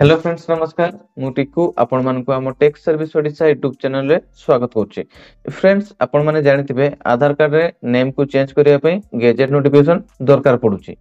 Hello friends नमस्कार मु टिकू आपण मानकु हम tech service Odisha YouTube channel रे स्वागत करछि। फ्रेंड्स आपण माने जानिथिबे आधार कार्ड रे नेम को चेंज करिया पई गेजेट नोटिफिकेशन दरकार पडुछि।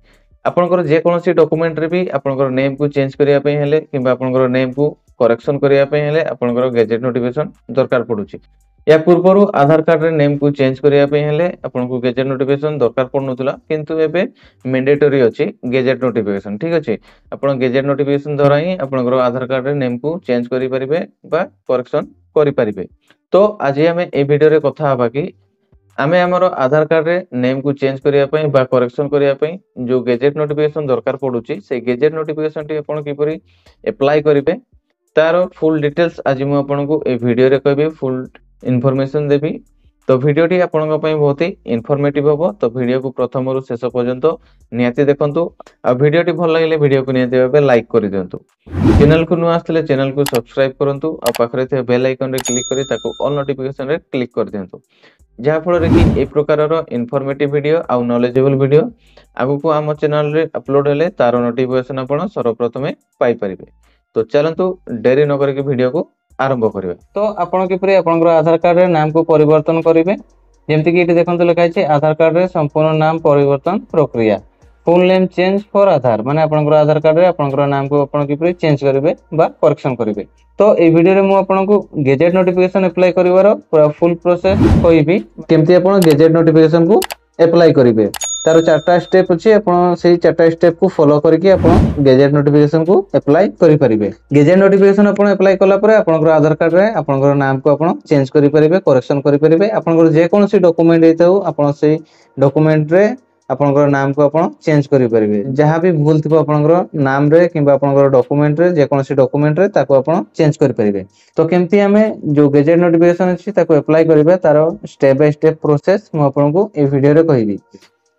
आपनकर जे कोनोसी डॉक्यूमेंट रे भी आपनकर नेम को चेंज करिया पई हेले किबा आपनकर नेम को करेक्शन करिया पई हेले आपनकर गेजेट नोटिफिकेशन दरकार पडुछि। या पूर्वरु आधार कार्ड रे नेम को चेंज करिया पई हेले आपनको गेजेट नोटिफिकेशन दरकार पडनुतला किंतु एबे मैंडेटरी अछि गेजेट नोटिफिकेशन। ठीक अछि, आपण गेजेट नोटिफिकेशन द्वारा ही आपनकर आधार कार्ड रे नेम को चेंज करि परिबे बा करेक्शन करि परिबे। तो आज हमें ए वीडियो रे कथा हबा कि आमे हमर आधार कार्ड रे नेम को चेंज करिया पई बा करेक्शन करिया पई जो गेजेट नोटिफिकेशन दरकार पडुछि से गेजेट नोटिफिकेशन टी आपण किपरि अप्लाई करिवे तार फुल डिटेल्स आज मु आपनको ए वीडियो रे कहबे, फुल इन्फॉर्मेशन देबी। तो वीडियो टी आपनका पई बहुत ही इन्फॉर्मेटिव हबो। तो वीडियो को प्रथम रु शेष पर्यंत नियति देखंतु। आ वीडियो टी भल लागले वीडियो को नियति भाबे लाइक करि दियंतु। चैनल को नुआ आस्तले चैनल को सब्सक्राइब करंतु आ पाखरे थे बेल आइकन रे क्लिक करी ताको ऑल नोटिफिकेशन रे क्लिक कर दियंतु, जहा फल रे कि ए प्रकार रो इन्फॉर्मेटिव वीडियो आ नॉलेजेबल वीडियो आगु को हम चैनल रे अपलोड हेले तार नोटिफिकेशन आपण सर्वप्रथमे पाई परिबे। तो चलंतु देरी न करके वीडियो को आरंभ करिवे। तो आपण किपरि आपनकर आधार कार्ड रे नाम को परिवर्तन करिवे, जेमति कि इटे देखंतु लिखा छै आधार कार्ड रे संपूर्ण नाम परिवर्तन प्रक्रिया, फुल नेम चेंज फॉर आधार, माने आपनकर आधार कार्ड रे आपनकर नाम को आपण किपरि चेंज करिवे बा करेक्शन करिवे। तो ए वीडियो रे मु आपनको गेजेट नोटिफिकेशन अप्लाई करिवार पूरा फुल प्रोसेस कहबी, केमति आपण गेजेट नोटिफिकेशन को अप्लाई करिवे। तार चारटा स्टेप अछि, आपण सेही चारटा स्टेप को फॉलो करके आपण गेजेट नोटिफिकेशन को अप्लाई करि परिबे। गेजेट नोटिफिकेशन आपण अप्लाई कला परे आपनकर आधार कार्ड रे आपनकर नाम को आपण चेंज करि परिबे, करेक्शन करि परिबे। आपनकर जे कोनोसी डॉक्यूमेंट हेताउ आपण सेही डॉक्यूमेंट रे आपनकर नाम को आपण चेंज करि परिबे। जहां भी भूल थिबो आपनकर नाम रे किबा आपनकर डॉक्यूमेंट रे जे कोनोसी डॉक्यूमेंट रे ताको आपण चेंज करि परिबे। तो केमति हमें जो गेजेट नोटिफिकेशन अछि ताको अप्लाई करिबे तार स्टेप बाय स्टेप प्रोसेस मु आपनको ए वीडियो रे कहिबी।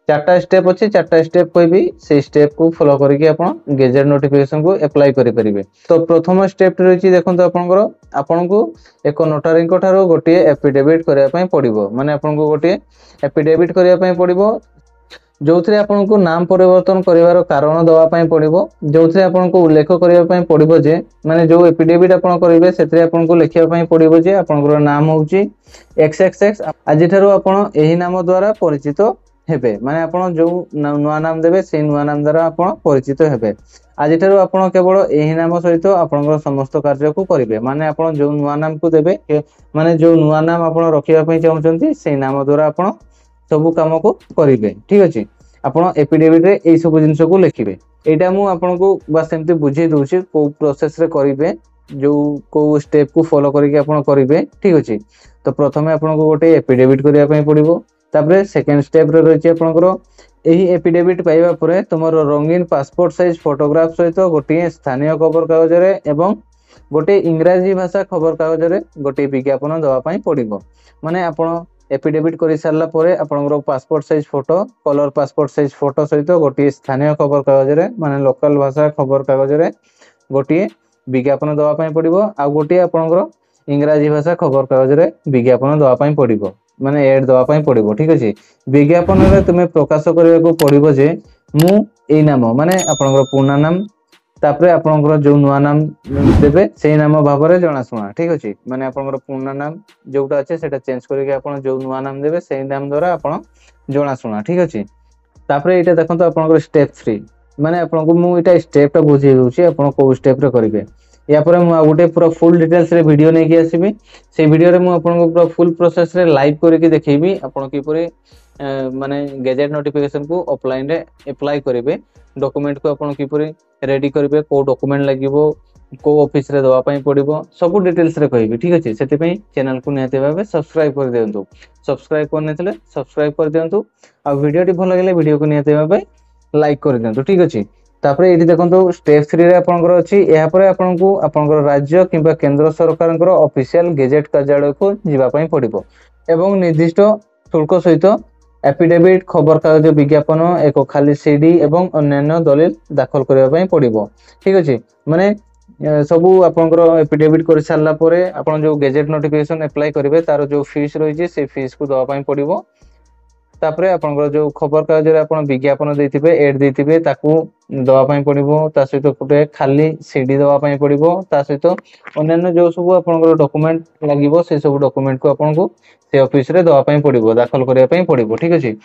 चारटा स्टेप अछि, चारटा स्टेप कहबी, से स्टेप को फॉलो करके आपण गेजेट नोटिफिकेशन को अप्लाई करि परिबे। तो प्रथम स्टेप रहिछि देखंतु आपनको एक नोटारी को ठारो गोटे एफिडेविट करिया पय पड़िबो, माने आपनको गोटे एफिडेविट करिया पय पड़िबो जोथरे आपनको नाम परिवर्तन करिवार कारण दवा पय पड़िबो, जोथरे आपनको उल्लेख करिया पय पड़िबो जे माने जो एफिडेविट आपण करिवे सेतरे आपनको लेखिया पय पड़िबो जे आपनकर नाम होउची XXX, आजि ठारो आपण एही नाम द्वारा परिचित हेबे, माने आपण जो नुआ नाम देबे से नुआ नाम द्वारा आपण परिचित हेबे। आज ठारो आपण केवल एही नाम सहित आपनकर समस्त कार्य को करिवे, माने आपण जो नुआ नाम को देबे माने जो नुआ नाम आपण रखिया पय चाहउचंती से नाम द्वारा आपण सब काम को करिवे। ठीक अछि, आपण एफिडेविट रे एई सब जिंस को लिखिबे। एटा मु आपनको बस एमती बुझे दोछि को प्रोसेस रे करिवे, जो को स्टेप को फॉलो करके आपण करिवे। ठीक अछि, तो प्रथमे आपनको गोटे एफिडेविट करिया पय पड़िबो। तापरे सेकंड स्टेप रे रहिछि आपनकर एही एफिडेविट पाइबा परे तुमर रंगीन पासपोर्ट साइज फोटोग्राफ सहित गोटे स्थानीय खबर कागज रे एवं गोटे इंग्रजी भाषा खबर कागज रे गोटे विज्ञापन दवा पय पड़िबो। माने आपण एफिडेविट करि सारला परे आपनकर passport size photo, colour passport size photo सहित गोटे स्थानीय खबर कागज रे माने लोकल भाषा खबर कागज रे गोटे विज्ञापन दवा पय पड़िबो, आ गोटे आपनकर इंग्रजी भाषा खबर कागज रे विज्ञापन दवा पय पड़िबो, माने एड दवा पय पड़िबो। ठीक अछि, विज्ञापन रे तुमे प्रकाश करिया को पड़िबो जे मु एई नाम माने आपनकर पूर्ण नाम, तापरे आपनकर जो नुआ नाम देबे सेई नाम भाबरे जणा सुना। ठीक अछि, माने आपनकर पूर्ण नाम जोटा अछि सेटा चेंज करके आपण जो नुआ नाम देबे सेई नाम द्वारा आपण जणा सुना। ठीक अछि, तापरे एटा देखंतो आपनकर स्टेप 3, माने आपनको मु एटा स्टेप टा बुझी दोछि आपण को स्टेप रे करिवे। या पर मु गोटे पूरा फुल डिटेल्स रे वीडियो नै कि आसीबी, से वीडियो रे मु आपनको पूरा फुल प्रोसेस रे लाइव करके देखैबी आपण किपरि माने गेजेट नोटिफिकेशन को ऑफलाइन रे अप्लाई करिवे, डॉक्यूमेंट को आपण किपरि रेडी करिवे, को डॉक्यूमेंट लागिवो, को ऑफिस रे दवा पय पड़िबो, सब डिटेल्स रे कहबी। ठीक अछि, सेति पय चैनल को नियते भाबे सब्सक्राइब कर दियंतु। सब्सक्राइब करनेथिले सब्सक्राइब कर दियंतु, आ वीडियो टी भल लागले वीडियो को नियते भाबे लाइक कर दियंतु। ठीक अछि, तापरे एठी देखंतु स्टेप 3 रे आपनकर अछि, एहा परे आपनको आपनकर राज्य किबा केंद्र सरकारनकर ऑफिशियल गेजेट कार्यालय को जिबा पय पड़िबो एवं निर्दिष्ट शुल्क सहित एफिडेविट, खबर कागज विज्ञापन, एक खाली सीडी एवं अन्य दलिल दाखल करिया पय पड़िबो। ठीक अछि, माने सबु आपनकर एफिडेविट करि सारला परे आपण जो गेजेट नोटिफिकेशन अप्लाई करिवे तार जो फीस रहिछि से फीस को दवा पय पड़िबो। तापरे आपनकर जो खबर कागज रे आपण विज्ञापन देथिबे एड देथिबे ताकू दवा पई पड़िबो ता सहित गोटे खाली सीडी दवा पई पड़िबो ता सहित अन्य जो सब आपनकर डॉक्यूमेंट लागिबो से सब डॉक्यूमेंट को आपनको से ऑफिस रे दवा पई पड़िबो दाखल करिया पई पड़िबो ठीक अछि।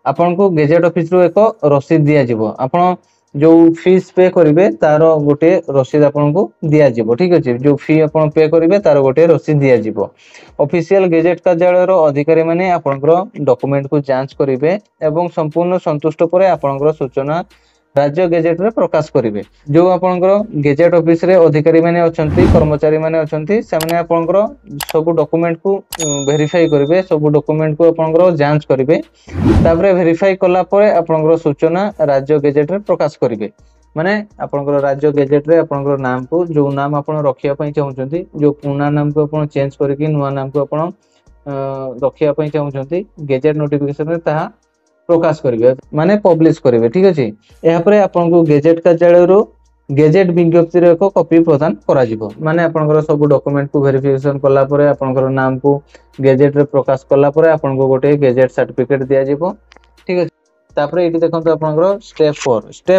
आपनको गेजेट ऑफिस रो एक रसीद दिया जिवो आपण जो फीस पे करिवे तार गोटे रसीद आपनको दिया जिवो ठीक अछि। जो फी आपण पे करिवे तार गोटे रसीद दिया जिवो। ऑफिशियल गेजेट कार्यालय रो अधिकारी माने आपनकर डॉक्यूमेंट को जांच करिवे एवं संपूर्ण संतुष्ट परे आपनकर सूचना राज्य गेजेट रे प्रकाश करिवे। जो आपनकर गेजेट ऑफिस रे अधिकारी माने अछंती कर्मचारी माने अछंती से माने आपनकर सब डॉक्यूमेंट को वेरीफाई करिवे सब डॉक्यूमेंट को आपनकर जांच करिवे तापरे वेरीफाई कला परे आपनकर सूचना राज्य गेजेट रे प्रकाश करिवे। माने आपनकर राज्य गेजेट रे आपनकर नाम को जो नाम आपण रखिया पई चाहुचंती जो पुना नाम को आपण चेंज करके नुवा नाम को आपण रखिया पई चाहुचंती गेजेट नोटिफिकेशन रे ताहा प्रकाश करिवे माने पब्लिश करिवे ठीक अछि। एहा परे आपनको गेजेट कार्यालय रो गेजेट विज्ञप्ति रे एक कॉपी प्रदान करा जिवो माने आपनकर सब डॉक्यूमेंट को वेरिफिकेशन कला परे आपनकर नाम को गेजेट रे प्रकाश कला परे आपनको गोटे गेजेट सर्टिफिकेट दिया जिवो ठीक अछि। तापरे एटी देखंतु आपनकर स्टेप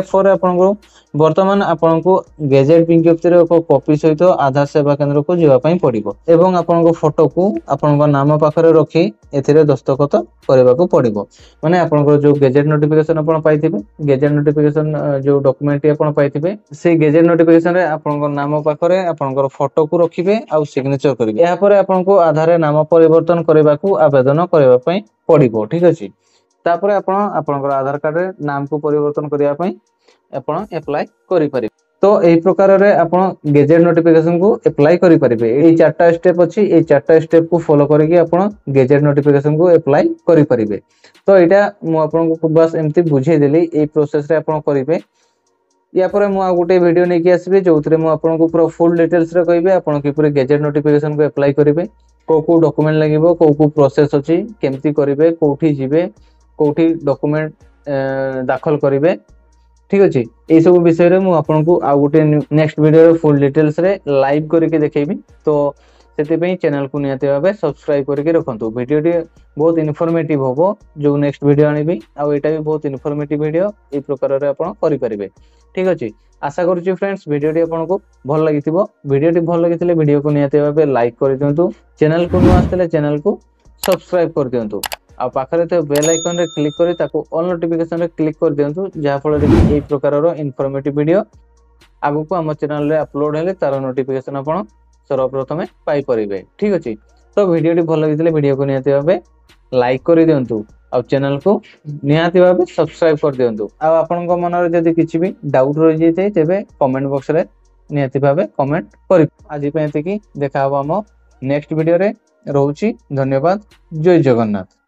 4 रे आपनको वर्तमान आपनको गेजेट विज्ञप्ति रे एक कॉपी सहित आधार सेवा केंद्र को जिवा पई पड़िबो एवं आपनको फोटो को आपनको नाम पाखरे रखी एथिरे दस्तखत करबा को पड़िबो। माने आपनको जो गेजेट नोटिफिकेशन आपण पाइथिबे गेजेट नोटिफिकेशन जो डॉक्यूमेंट आपण पाइथिबे से गेजेट नोटिफिकेशन रे आपनको नाम पाखरे आपनको फोटो को रखिबे आ सिग्नेचर करिवे। एहा परे आपनको आधार रे नाम परिवर्तन करबा को आवेदन करबा पई पड़िबो ठीक अछि। तापरे आपण आपनकर आधार कार्ड रे नाम को परिवर्तन करिया पई आपण अप्लाई करि परिबे। तो एही प्रकार रे आपण गेजेट नोटिफिकेशन को अप्लाई करि परिबे। एही चारटा स्टेप अछि एही चारटा स्टेप को फॉलो करके आपण गेजेट नोटिफिकेशन को अप्लाई करि परिबे। तो एटा मु आपन को बस एम्ति बुझे देली एही प्रोसेस रे आपण करिवे। या परे मु आ गुटे वीडियो नै कि आसीबे जोथरे मु आपन को पूरा फुल डिटेल्स रे कहिबे आपण कि पूरे गेजेट नोटिफिकेशन को अप्लाई करिवे को डॉक्यूमेंट लागिवो को प्रोसेस अछि केमति करिवे कोठी जिवे कोठी डॉक्यूमेंट दाखल करिवे ठीक अछि। ए सब विषय रे मु आपन को आ गुटे नेक्स्ट वीडियो रे फुल डिटेल्स रे लाइव करके देखेबी। तो सेते पई चैनल को नियते भाबे सब्सक्राइब करके रखंतु। वीडियो टी बहुत इन्फॉर्मेटिव होबो जो नेक्स्ट वीडियो आनिबी आ एटा भी बहुत इन्फॉर्मेटिव वीडियो ए प्रकार रे आपन करि परिबे ठीक अछि। आशा करूची फ्रेंड्स वीडियो टी आपन को भल लागिथिबो। वीडियो टी भल लागिथिले वीडियो को नियते भाबे लाइक कर दियंतु। चैनल को नु आस्तले चैनल को सब्सक्राइब कर दियंतु आ पाखरे तो बेल आइकन रे क्लिक करी ताको ऑल नोटिफिकेशन रे क्लिक कर दियंतु जहा फल रे ए प्रकार रो इन्फॉर्मेटिव वीडियो आगु को हम चैनल रे अपलोड हेले तार नोटिफिकेशन आपण सर्वप्रथमे पाई परिबे ठीक अछि। तो वीडियो टी भल लागिथिले वीडियो को नियते भाबे लाइक कर दियंतु आ चैनल को नियते भाबे सब्सक्राइब कर दियंतु। आ आपन को मन रे जदी किछि भी डाउट रहि जेते तेबे कमेंट बॉक्स रे नियते भाबे कमेंट करि। आज पय एते कि देखा हबो हम नेक्स्ट वीडियो रे रहउची। धन्यवाद। जय जगन्नाथ।